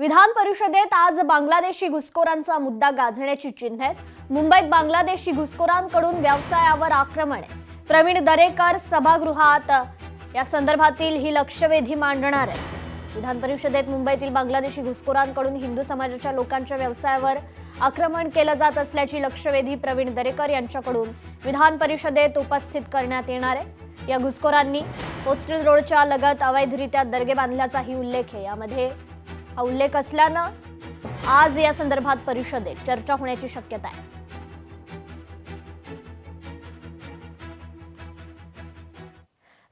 विधान परिषदेत आज बांगलादेशी घुसखोरांचा मुद्दा गाजण्याची चिन्ह आहेत। मुंबईत बांगलादेशी घुसखोरांकडून व्यवसायावर आक्रमण आहे। प्रवीण दरेकर सभागृहात या संदर्भातील ही लक्षवेधी मांडणार आहेत। विधान परिषदेत मुंबईतील बांगलादेशी घुसखोरांकडून हिंदू समाजाच्या लोकांच्या व्यवसायावर आक्रमण केलं जात असल्याची लक्षवेधी प्रवीण दरेकर यांच्याकडून विधान परिषदेत उपस्थित करण्यात येणार आहे। या घुसखोरांनी पोस्टल रोडच्या लगत अवैधरित्या दर्गे बांधल्याचाही उल्लेख आहे। यामध्ये हा उल्लेख असल्यानं आज या संदर्भात परिषदेत चर्चा होण्याची शक्यता आहे।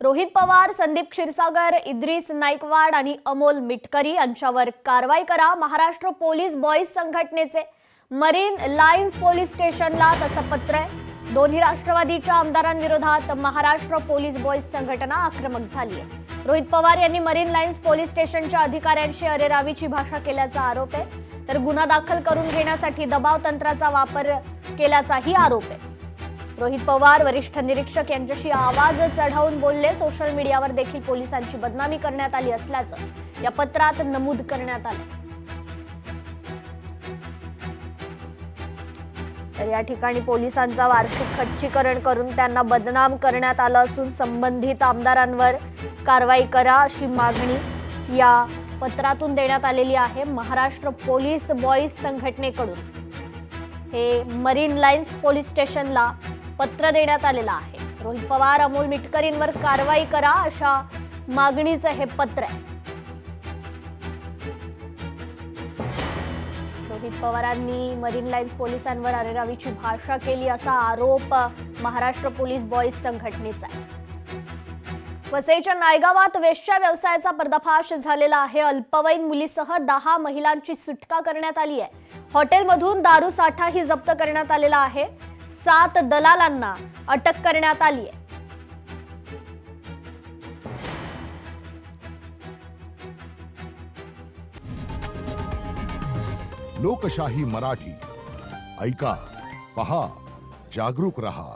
रोहित पवार, संदीप क्षीरसागर, इद्रिस नाईकवाड आणि अमोल मिटकरी यांच्यावर कारवाई करा, महाराष्ट्र पोलीस बॉईज संघटनेचे मरीन लाईन्स पोलीस स्टेशनला तसं पत्र आहे। दोन्ही राष्ट्रवादीच्या आमदारांविरोधात महाराष्ट्र पोलीस बॉईज संघटना आक्रमक झाली आहे। रोहित पवार यांनी मरीन लाईन्स पोलीस स्टेशनच्या अधिकाऱ्यांशी अरेरावीची भाषा केल्याचा आरोप आहे, तर गुन्हा दाखल करून घेण्यासाठी दबाव तंत्राचा वापर केल्याचाही आरोप आहे। रोहित पवार वरिष्ठ निरीक्षक यांच्याशी आवाज चढवून बोलले। सोशल मीडियावर देखील पोलिसांची बदनामी करण्यात आली असल्याचं या पत्रात नमूद करण्यात आले। तर या ठिकाणी पोलिसांचा वार्षिक खच्चीकरण करून त्यांना बदनाम करण्यात आलं असून संबंधित आमदारांवर कारवाई करा अशी मागणी या पत्रातून देण्यात आलेली आहे। महाराष्ट्र पोलीस बॉईज संघटनेकडून हे मरीन लाईन्स पोलीस स्टेशनला पत्र देण्यात आलेलं आहे। रोहित पवार, अमोल मिटकरींवर कारवाई करा अशा मागणीचं हे पत्र आहे। रोहित पवारांनी मरीन लाईन्स पोलिसांवर अरेरावीची भाषा केली असा आरोप महाराष्ट्र पोलीस बॉईज संघटनेचा आहे। वसईच्या नायगावात वेश्या व्यवसायाचा पर्दाफाश झालेला आहे। अल्पवयीन मुलीसह 10 महिलांची सुटका करण्यात आली आहे। हॉटेलमधून दारू साठाही जप्त करण्यात आलेला आहे। 7 दलालांना अटक करण्यात आली आहे। लोकशाही मराठी ऐका, पहा, जागरूक रहा।